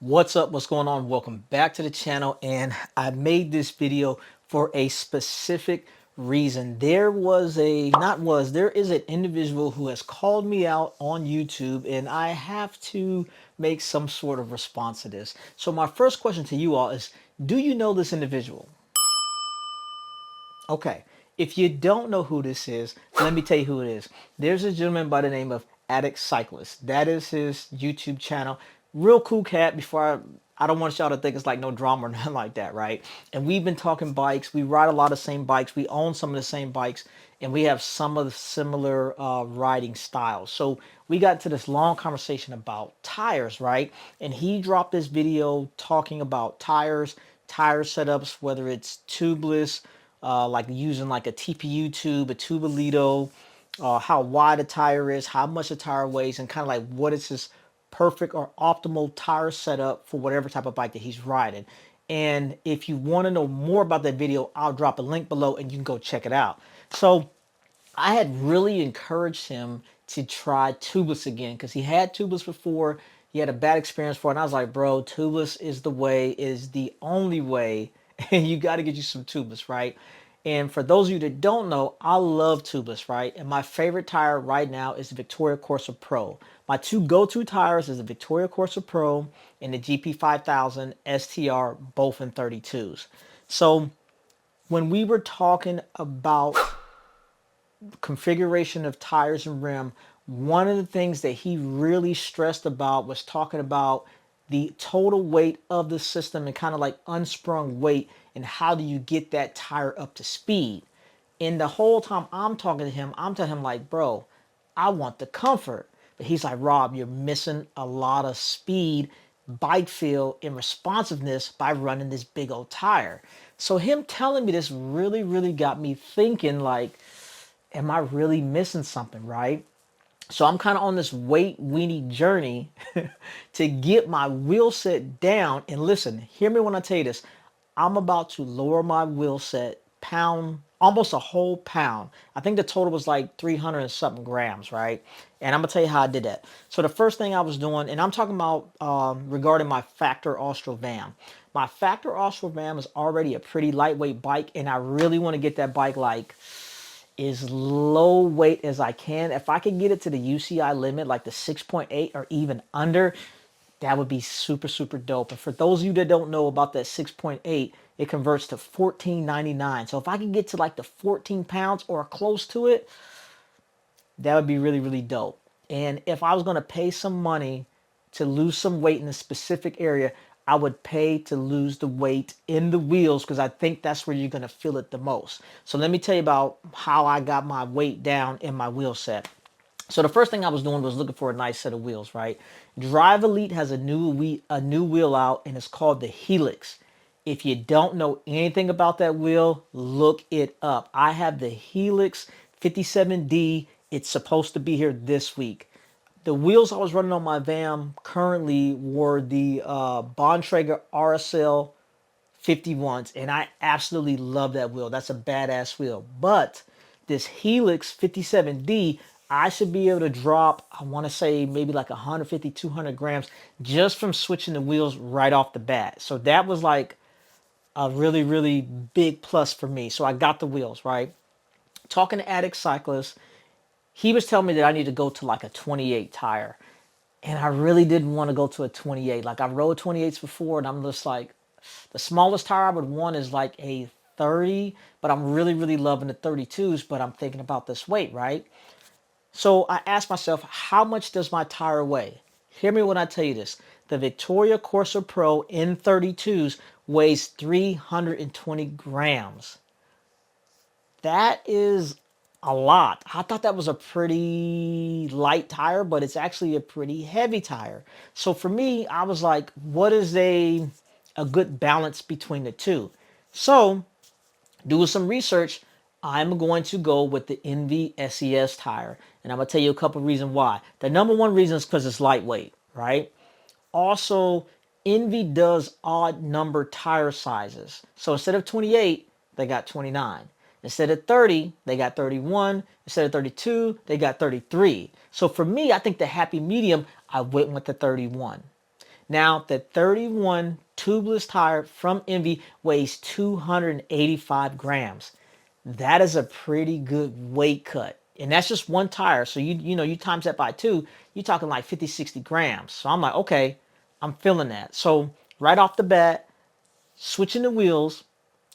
What's up? What's going on? Welcome back to the channel. And I made this video for a specific reason. There is an individual who has called me out on YouTube, and I have to make some sort of response to this. So my first question to you all is, do you know this individual? Okay. If you don't know who this is, let me tell you who it is. There's a gentleman by the name of AddictCyclist. That is his YouTube channel. Real cool cat. I don't want y'all to think it's like no drama or nothing like that, right? And we've been talking bikes. We ride a lot of the same bikes. We own some of the same bikes, and we have some of the similar riding styles. So we got into this long conversation about tires, right? And he dropped this video talking about tire setups, whether it's tubeless, like using like a TPU tube, a Tubelito, how wide a tire is, how much a tire weighs, and kind of like what is his perfect or optimal tire setup for whatever type of bike that he's riding. And if you want to know more about that video, I'll drop a link below and you can go check it out. So I had really encouraged him to try tubeless again because he had tubeless before. He had a bad experience for it. And I was like, bro, tubeless is the way, is the only way. And you got to get you some tubeless, right? And for those of you that don't know, I love tubeless, right? And my favorite tire right now is the Victoria Corsa Pro. My two go-to tires is the Victoria Corsa Pro and the GP5000 STR, both in 32s. So when we were talking about configuration of tires and rim, one of the things that he really stressed about was talking about the total weight of the system and kind of like unsprung weight, and how do you get that tire up to speed. And the whole time I'm talking to him, I'm telling him like, bro, I want the comfort. But he's like, Rob, you're missing a lot of speed, bike feel, and responsiveness by running this big old tire. So him telling me this really got me thinking like, am I really missing something, right? So I'm kind of on this weight weenie journey to get my wheel set down. And listen, hear me when I tell you this. I'm about to lower my wheel set pound, almost a whole pound. I think the total was like 300 and something grams, right? And I'm going to tell you how I did that. So the first thing I was doing, and I'm talking about regarding my Factor Austral Vam. My Factor Austral Vam is already a pretty lightweight bike, and I really want to get that bike like as low weight as I can. If I could get it to the UCI limit, like the 6.8 or even under, that would be super dope. And for those of you that don't know about that 6.8, it converts to 14.99. So if I can get to like the 14 pounds or close to it, that would be really dope. And if I was going to pay some money to lose some weight in a specific area, I would pay to lose the weight in the wheels because I think that's where you're going to feel it the most. So let me tell you about how I got my weight down in my wheel set. So the first thing I was doing was looking for a nice set of wheels, right? Drive Elite has a new wheel out, and it's called the Helix. If you don't know anything about that wheel, look it up. I have the Helix 57D. It's supposed to be here this week. The wheels I was running on my Vam currently were the Bontrager RSL 51s, and I absolutely love that wheel. That's a badass wheel. But this Helix 57D, I should be able to drop, I want to say maybe like 150, 200 grams just from switching the wheels right off the bat. So that was like a really big plus for me. So I got the wheels, right? Talking to Addict Cyclist, he was telling me that I need to go to like a 28 tire. And I really didn't want to go to a 28. Like I rode 28s before, and I'm just like, the smallest tire I would want is like a 30, but I'm really loving the 32s, but I'm thinking about this weight, right? So I asked myself, how much does my tire weigh? Hear me when I tell you this. The Victoria Corsa Pro N32s weighs 320 grams. That is a lot. I thought that was a pretty light tire, but it's actually a pretty heavy tire. So for me, I was like, what is a good balance between the two? So doing some research, I'm going to go with the Envy SES tire. And I'm going to tell you a couple reasons why. The number one reason is because it's lightweight, right? Also, Envy does odd number tire sizes. So instead of 28, they got 29. Instead of 30, they got 31. Instead of 32, they got 33. So for me, I think the happy medium, I went with the 31. Now, the 31 tubeless tire from Envy weighs 285 grams. That is a pretty good weight cut. And that's just one tire. So you times that by two, you're talking like 50, 60 grams. So I'm like, okay, I'm feeling that. So right off the bat, switching the wheels,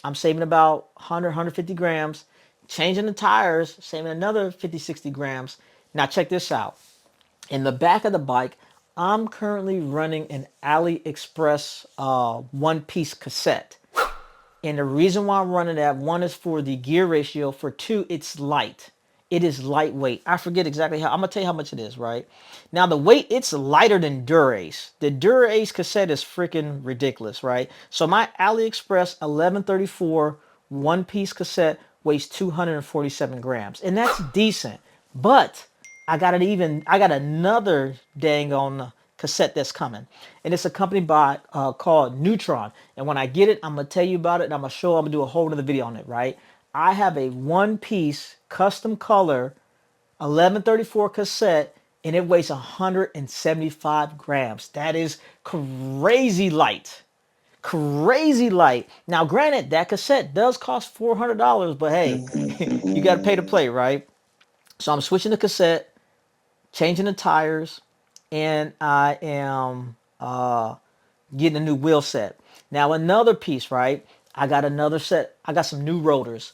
I'm saving about 100, 150 grams. Changing the tires, saving another 50, 60 grams. Now check this out. In the back of the bike, I'm currently running an AliExpress one-piece cassette. And the reason why I'm running that, one is for the gear ratio. For two, it's light. It is lightweight. I forget exactly how. I'm going to tell you how much it is, right? Now, the weight, it's lighter than Dura-Ace. The Dura-Ace cassette is freaking ridiculous, right? So my AliExpress 1134 one-piece cassette weighs 247 grams. And that's decent. But I got another dang on cassette that's coming, and it's a company called Neutron. And when I get it, I'm gonna tell you about it, and I'm gonna do a whole other video on it. Right? I have a one-piece custom color 1134 cassette, and it weighs 175 grams. That is crazy light. Crazy light. Now, granted, that cassette does cost $400, but hey, you got to pay to play, right? So I'm switching the cassette, changing the tires, and I am getting a new wheel set. Now another piece, right? I got another set. I got some new rotors.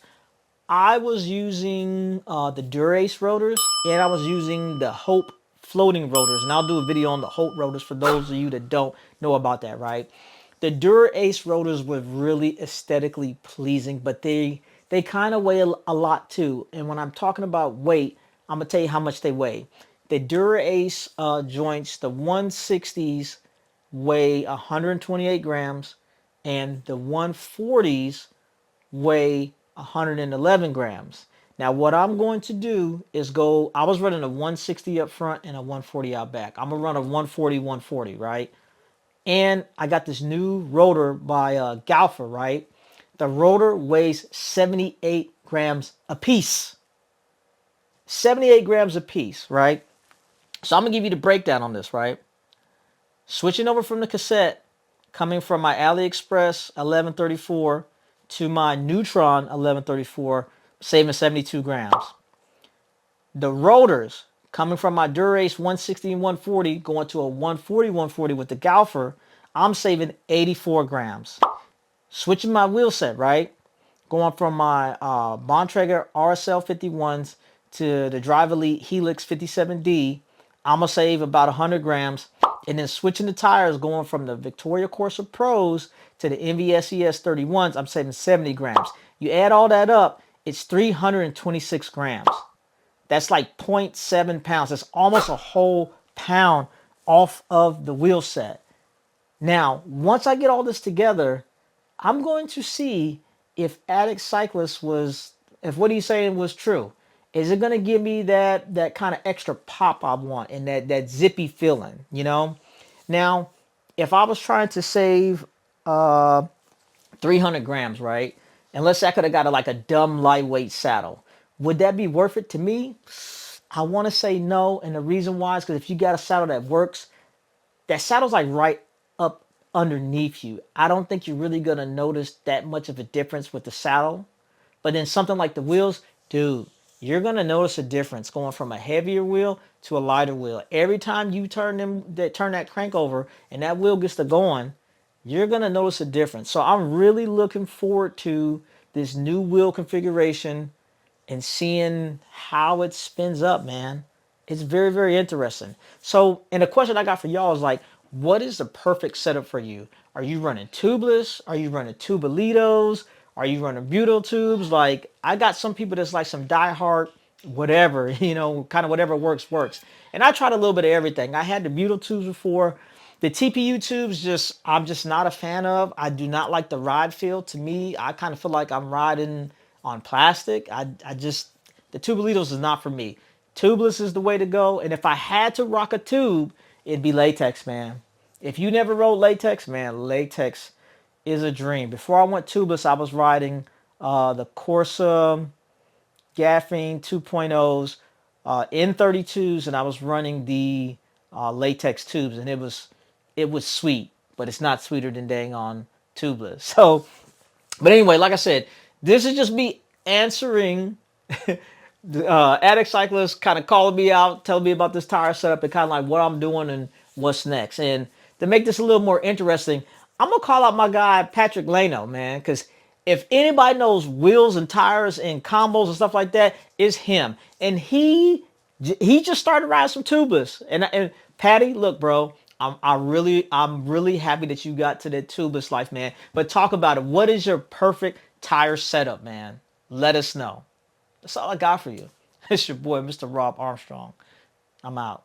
I was using the Dura-Ace rotors, and I was using the Hope floating rotors. And I'll do a video on the Hope rotors for those of you that don't know about that, right? The Dura-Ace rotors were really aesthetically pleasing, but they kind of weigh a lot too. And when I'm talking about weight, I'm going to tell you how much they weigh. The Dura-Ace joints, the 160s weigh 128 grams, and the 140s weigh 111 grams. Now, what I'm going to do is I was running a 160 up front and a 140 out back. I'm going to run a 140, 140, right? And I got this new rotor by Galfer, right? The rotor weighs 78 grams a piece. 78 grams a piece, right? So I'm going to give you the breakdown on this, right? Switching over from the cassette, coming from my AliExpress 1134 to my Neutron 1134, saving 72 grams. The rotors, coming from my Dura-Ace 160 and 140, going to a 140, 140 with the Galfer, I'm saving 84 grams. Switching my wheel set, right? Going from my Bontrager RSL 51s to the Drive Elite Helix 57D, I'm going to save about 100 grams. And then switching the tires, going from the Victoria Corsa Pros to the NVSES 31s, I'm saving 70 grams. You add all that up, it's 326 grams. That's like 0.7 pounds. That's almost a whole pound off of the wheel set. Now, once I get all this together, I'm going to see if AddictCyclist if what he's saying was true. Is it going to give me that kind of extra pop I want and that zippy feeling, you know? Now, if I was trying to save 300 grams, right? And let's say I could have got like a dumb lightweight saddle. Would that be worth it to me? I want to say no. And the reason why is because if you got a saddle that works, that saddle's like right up underneath you. I don't think you're really going to notice that much of a difference with the saddle. But then something like the wheels, dude, you're going to notice a difference going from a heavier wheel to a lighter wheel. Every time you turn that crank over and that wheel gets to going, you're going to notice a difference. So I'm really looking forward to this new wheel configuration and seeing how it spins up, man. It's very, very interesting. So, and the question I got for y'all is like, what is the perfect setup for you? Are you running tubeless? Are you running tubelitos? Are you running butyl tubes? Like, I got some people that's like some diehard whatever, kind of whatever works. And I tried a little bit of everything. I had the butyl tubes before. The TPU tubes, I'm just not a fan of. I do not like the ride feel. To me, I kind of feel like I'm riding on plastic. The tubelitos is not for me. Tubeless is the way to go. And if I had to rock a tube, it'd be latex, man. If you never rode latex, man, latex is a dream. Before I went tubeless, I was riding the Corsa Gaffing 2.0s, N32s, and I was running the latex tubes, and it was it was sweet, but it's not sweeter than dang on Tubeless. So, but anyway, like I said, this is just me answering Addict Cyclist kind of calling me out, telling me about this tire setup and kind of like what I'm doing and what's next. And to make this a little more interesting, I'm going to call out my guy, Patrick Lano, man, because if anybody knows wheels and tires and combos and stuff like that, it's him. And he just started riding some Tubeless. And Patty, look, bro, I'm really happy that you got to that Tubeless life, man. But talk about it. What is your perfect tire setup, man? Let us know. That's all I got for you. It's your boy, Mr. Robb Armstrong. I'm out.